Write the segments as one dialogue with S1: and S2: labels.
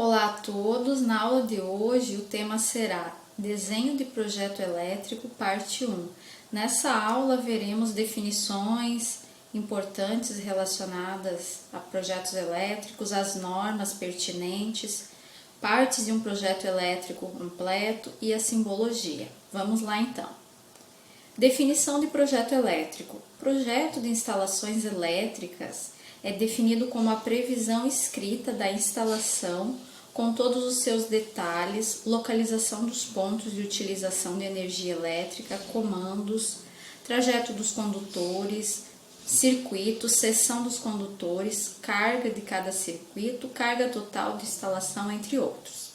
S1: Olá a todos, na aula de hoje o tema será Desenho de Projeto Elétrico, parte 1. Nessa aula veremos definições importantes relacionadas a projetos elétricos, as normas pertinentes, partes de um projeto elétrico completo e a simbologia. Vamos lá então. Definição de projeto elétrico. Projeto de instalações elétricas é definido como a previsão escrita da instalação com todos os seus detalhes, localização dos pontos de utilização de energia elétrica, comandos, trajeto dos condutores, circuito, seção dos condutores, carga de cada circuito, carga total de instalação, entre outros.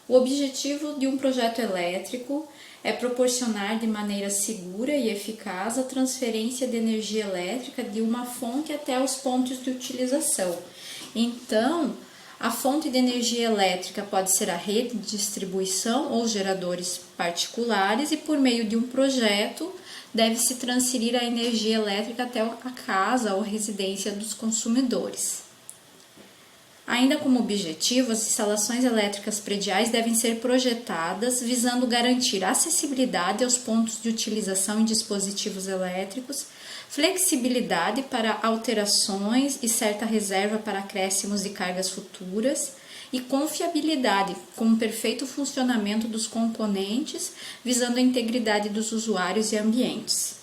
S1: O objetivo de um projeto elétrico é proporcionar de maneira segura e eficaz a transferência de energia elétrica de uma fonte até os pontos de utilização. Então, a fonte de energia elétrica pode ser a rede de distribuição ou geradores particulares e, por meio de um projeto, deve-se transferir a energia elétrica até a casa ou residência dos consumidores. Ainda como objetivo, as instalações elétricas prediais devem ser projetadas visando garantir acessibilidade aos pontos de utilização em dispositivos elétricos, flexibilidade para alterações e certa reserva para acréscimos de cargas futuras e confiabilidade com o perfeito funcionamento dos componentes visando a integridade dos usuários e ambientes.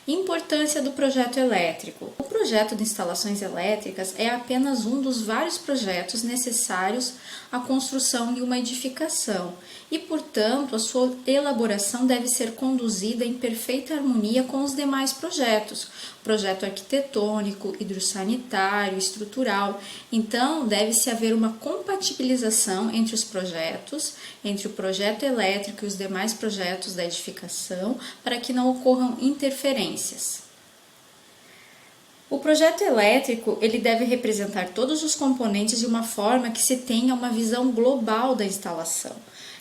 S1: Importância do projeto elétrico. O projeto de instalações elétricas é apenas um dos vários projetos necessários à construção de uma edificação e, portanto, a sua elaboração deve ser conduzida em perfeita harmonia com os demais projetos, projeto arquitetônico, hidrossanitário, estrutural. Então, deve-se haver uma compatibilização entre os projetos, entre o projeto elétrico e os demais projetos da edificação, para que não ocorram interferências. O projeto elétrico ele deve representar todos os componentes de uma forma que se tenha uma visão global da instalação.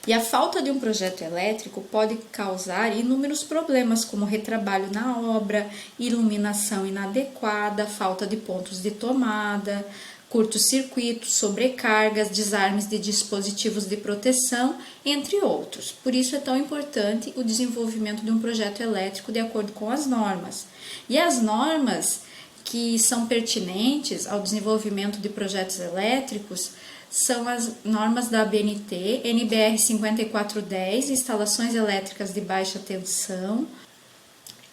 S1: E a falta de um projeto elétrico pode causar inúmeros problemas, como retrabalho na obra, iluminação inadequada, falta de pontos de tomada, curtos-circuitos, sobrecargas, desarmes de dispositivos de proteção, entre outros. Por isso é tão importante o desenvolvimento de um projeto elétrico de acordo com as normas. E as normas que são pertinentes ao desenvolvimento de projetos elétricos são as normas da ABNT, NBR 5410, instalações elétricas de baixa tensão,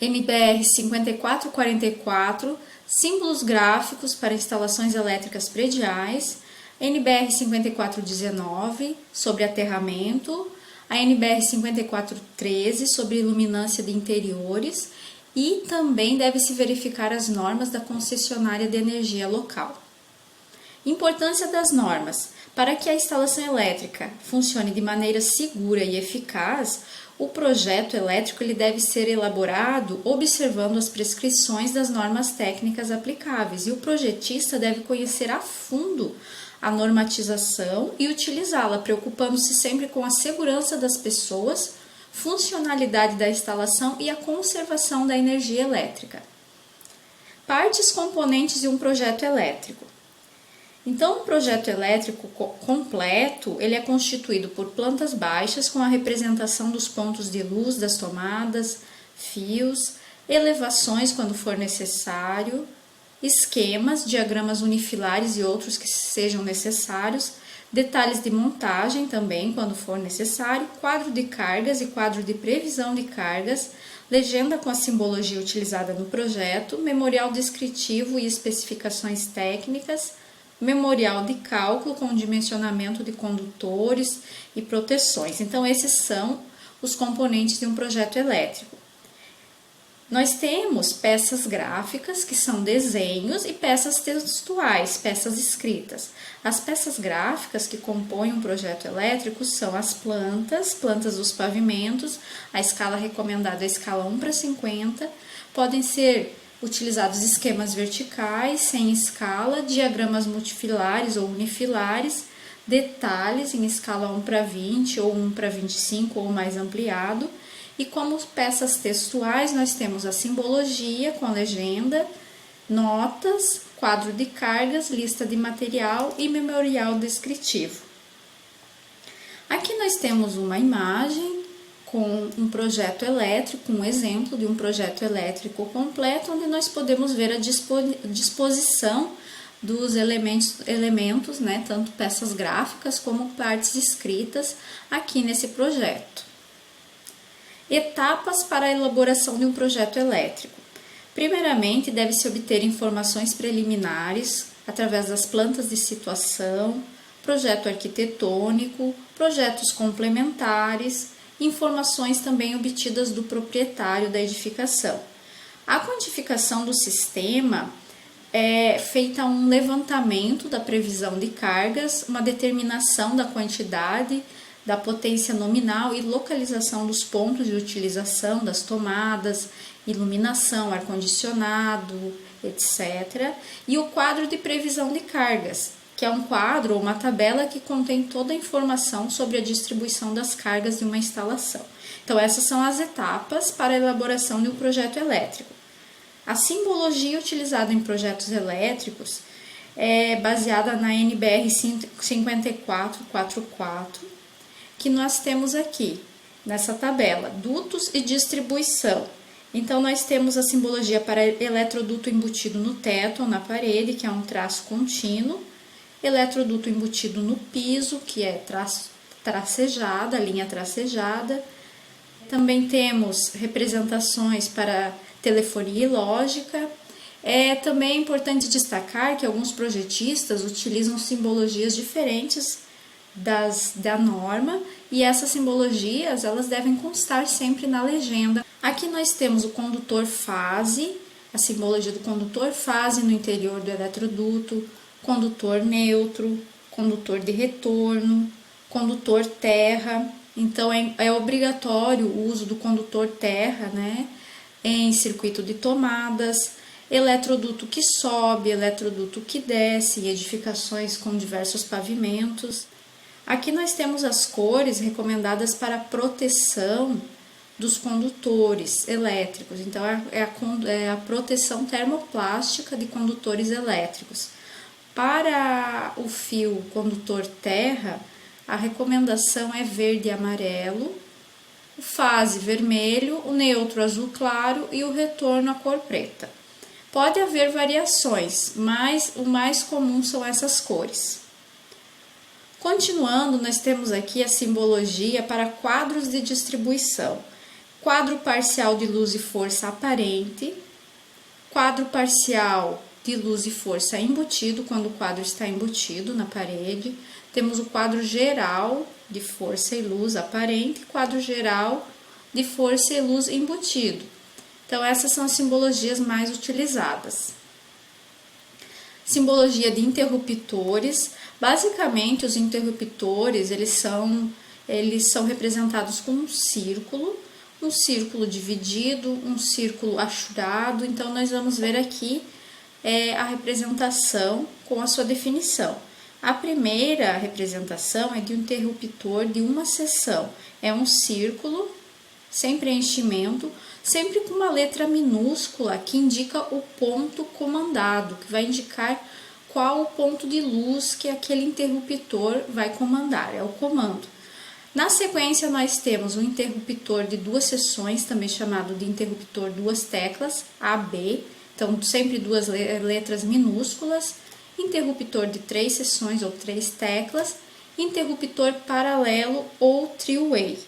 S1: NBR 5444, símbolos gráficos para instalações elétricas prediais, NBR 5419, sobre aterramento, a NBR 5413, sobre iluminância de interiores, e também deve-se verificar as normas da concessionária de energia local. Importância das normas. Para que a instalação elétrica funcione de maneira segura e eficaz, o projeto elétrico ele deve ser elaborado observando as prescrições das normas técnicas aplicáveis e o projetista deve conhecer a fundo a normatização e utilizá-la, preocupando-se sempre com a segurança das pessoas, funcionalidade da instalação e a conservação da energia elétrica. Partes componentes de um projeto elétrico. Então, um projeto elétrico completo, ele é constituído por plantas baixas com a representação dos pontos de luz das tomadas, fios, elevações quando for necessário, esquemas, diagramas unifilares e outros que sejam necessários, detalhes de montagem também quando for necessário, quadro de cargas e quadro de previsão de cargas, legenda com a simbologia utilizada no projeto, memorial descritivo e especificações técnicas, memorial de cálculo com dimensionamento de condutores e proteções. Então, esses são os componentes de um projeto elétrico. Nós temos peças gráficas, que são desenhos, e peças textuais, peças escritas. As peças gráficas que compõem um projeto elétrico são as plantas dos pavimentos, a escala recomendada é a escala 1:50, podem ser utilizados esquemas verticais, sem escala, diagramas multifilares ou unifilares, detalhes em escala 1:20 ou 1:25 ou mais ampliado. E como peças textuais, nós temos a simbologia com a legenda, notas, quadro de cargas, lista de material e memorial descritivo. nós temos uma imagem com um projeto elétrico, um exemplo de um projeto elétrico completo, onde nós podemos ver a disposição dos elementos, né, tanto peças gráficas como partes escritas aqui nesse projeto. Etapas para a elaboração de um projeto elétrico. Primeiramente, deve-se obter informações preliminares através das plantas de situação, projeto arquitetônico, projetos complementares, informações também obtidas do proprietário da edificação. A quantificação do sistema é feita um levantamento da previsão de cargas, uma determinação da quantidade, da potência nominal e localização dos pontos de utilização das tomadas, iluminação, ar-condicionado, etc. E o quadro de previsão de cargas, que é um quadro ou uma tabela que contém toda a informação sobre a distribuição das cargas de uma instalação. Então, essas são as etapas para a elaboração de um projeto elétrico. A simbologia utilizada em projetos elétricos é baseada na NBR 5444, que nós temos aqui nessa tabela, dutos e distribuição. Então, nós temos a simbologia para eletroduto embutido no teto ou na parede, que é um traço contínuo, eletroduto embutido no piso, que é tracejada, linha tracejada. Também temos representações para telefonia e lógica. Também é importante destacar que alguns projetistas utilizam simbologias diferentes da norma, e essas simbologias elas devem constar sempre na legenda. Aqui nós temos o condutor fase, a simbologia do condutor fase no interior do eletroduto, condutor neutro, condutor de retorno, condutor terra. Então, é obrigatório o uso do condutor terra, né, em circuito de tomadas, eletroduto que sobe, eletroduto que desce, em edificações com diversos pavimentos. Aqui nós temos as cores recomendadas para proteção dos condutores elétricos. Então, é a proteção termoplástica de condutores elétricos. Para o fio condutor terra, a recomendação é verde e amarelo, o fase vermelho, o neutro azul claro e o retorno a cor preta. Pode haver variações, mas o mais comum são essas cores. Continuando, nós temos aqui a simbologia para quadros de distribuição. Quadro parcial de luz e força aparente, quadro parcial de luz e força embutido, quando o quadro está embutido na parede. Temos o quadro geral de força e luz aparente, quadro geral de força e luz embutido. Então, essas são as simbologias mais utilizadas. Simbologia de interruptores. Basicamente, os interruptores eles são representados com um círculo dividido, um círculo achurado. Então, nós vamos ver aqui a representação com a sua definição. A primeira representação é de um interruptor de uma seção. É um círculo sem preenchimento, sempre com uma letra minúscula que indica o ponto comandado, que vai indicar qual o ponto de luz que aquele interruptor vai comandar, é o comando. Na sequência, nós temos um interruptor de duas seções, também chamado de interruptor duas teclas, AB, então sempre duas letras minúsculas, interruptor de três seções ou três teclas, interruptor paralelo ou three-way.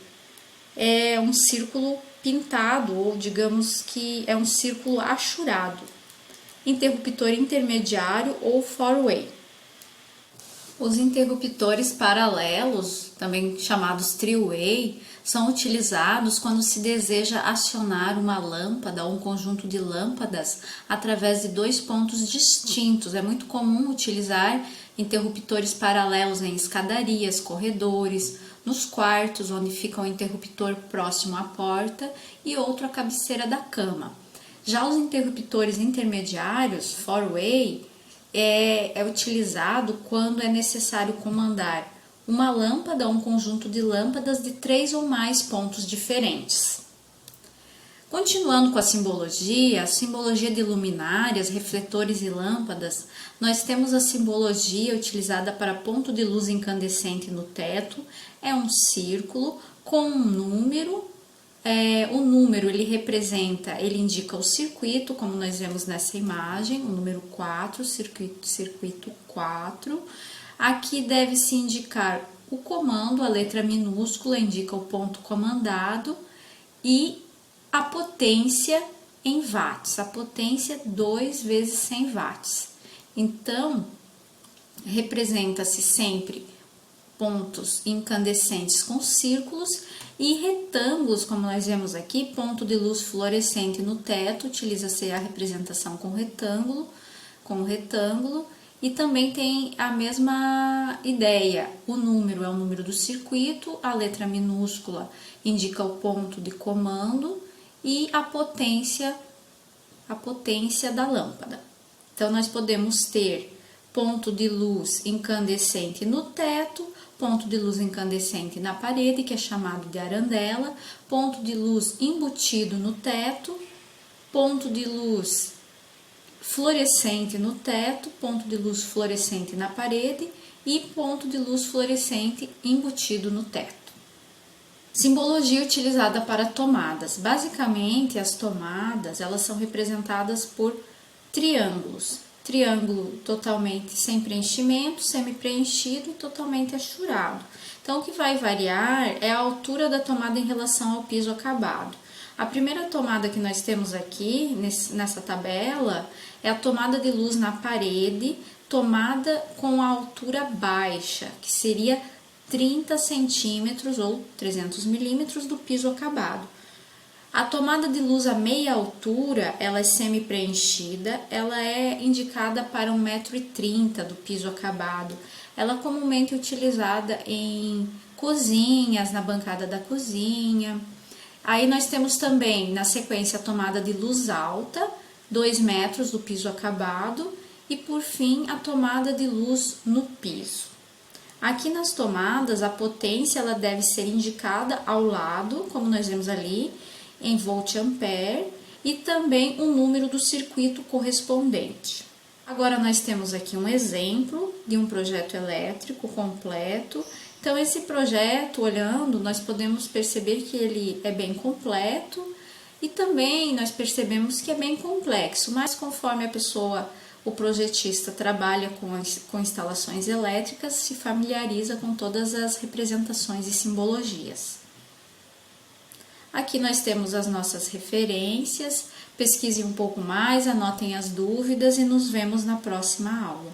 S1: É um círculo pintado, ou digamos que é um círculo achurado. Interruptor intermediário ou four-way. Os interruptores paralelos, também chamados three-way, são utilizados quando se deseja acionar uma lâmpada ou um conjunto de lâmpadas através de dois pontos distintos. É muito comum utilizar interruptores paralelos em escadarias, corredores, nos quartos, onde fica um interruptor próximo à porta e outro à cabeceira da cama. Já os interruptores intermediários, four-way, é utilizado quando é necessário comandar uma lâmpada ou um conjunto de lâmpadas de três ou mais pontos diferentes. Continuando com a simbologia de luminárias, refletores e lâmpadas, nós temos a simbologia utilizada para ponto de luz incandescente no teto, é um círculo com um número. O número ele indica o circuito, como nós vemos nessa imagem, o número 4, circuito 4. Aqui deve-se indicar o comando, a letra minúscula indica o ponto comandado e a potência em watts, a potência 2 vezes 100 watts. Então, representa-se sempre pontos incandescentes com círculos e retângulos, como nós vemos aqui, ponto de luz fluorescente no teto, utiliza-se a representação com retângulo, e também tem a mesma ideia, o número é o número do circuito, a letra minúscula indica o ponto de comando e a potência da lâmpada. Então, nós podemos ter ponto de luz incandescente no teto, ponto de luz incandescente na parede, que é chamado de arandela, ponto de luz embutido no teto, ponto de luz fluorescente no teto, ponto de luz fluorescente na parede e ponto de luz fluorescente embutido no teto. Simbologia utilizada para tomadas. Basicamente, as tomadas elas são representadas por triângulos. Triângulo totalmente sem preenchimento, semi-preenchido e totalmente achurado. Então, o que vai variar é a altura da tomada em relação ao piso acabado. A primeira tomada que nós temos aqui, nessa tabela, é a tomada de luz na parede, tomada com a altura baixa, que seria 30 centímetros ou 300 milímetros do piso acabado. A tomada de luz a meia altura, ela é semi-preenchida, ela é indicada para 1,30 m do piso acabado. Ela é comumente utilizada em cozinhas, na bancada da cozinha. Aí nós temos também, na sequência, a tomada de luz alta, 2 metros do piso acabado. E, por fim, a tomada de luz no piso. Aqui nas tomadas, a potência ela deve ser indicada ao lado, como nós vemos ali, em volt-ampere, e também o número do circuito correspondente. Agora, nós temos aqui um exemplo de um projeto elétrico completo. Então, esse projeto, olhando, nós podemos perceber que ele é bem completo e também nós percebemos que é bem complexo, mas conforme o projetista trabalha com instalações elétricas, se familiariza com todas as representações e simbologias. Aqui nós temos as nossas referências, pesquise um pouco mais, anotem as dúvidas e nos vemos na próxima aula.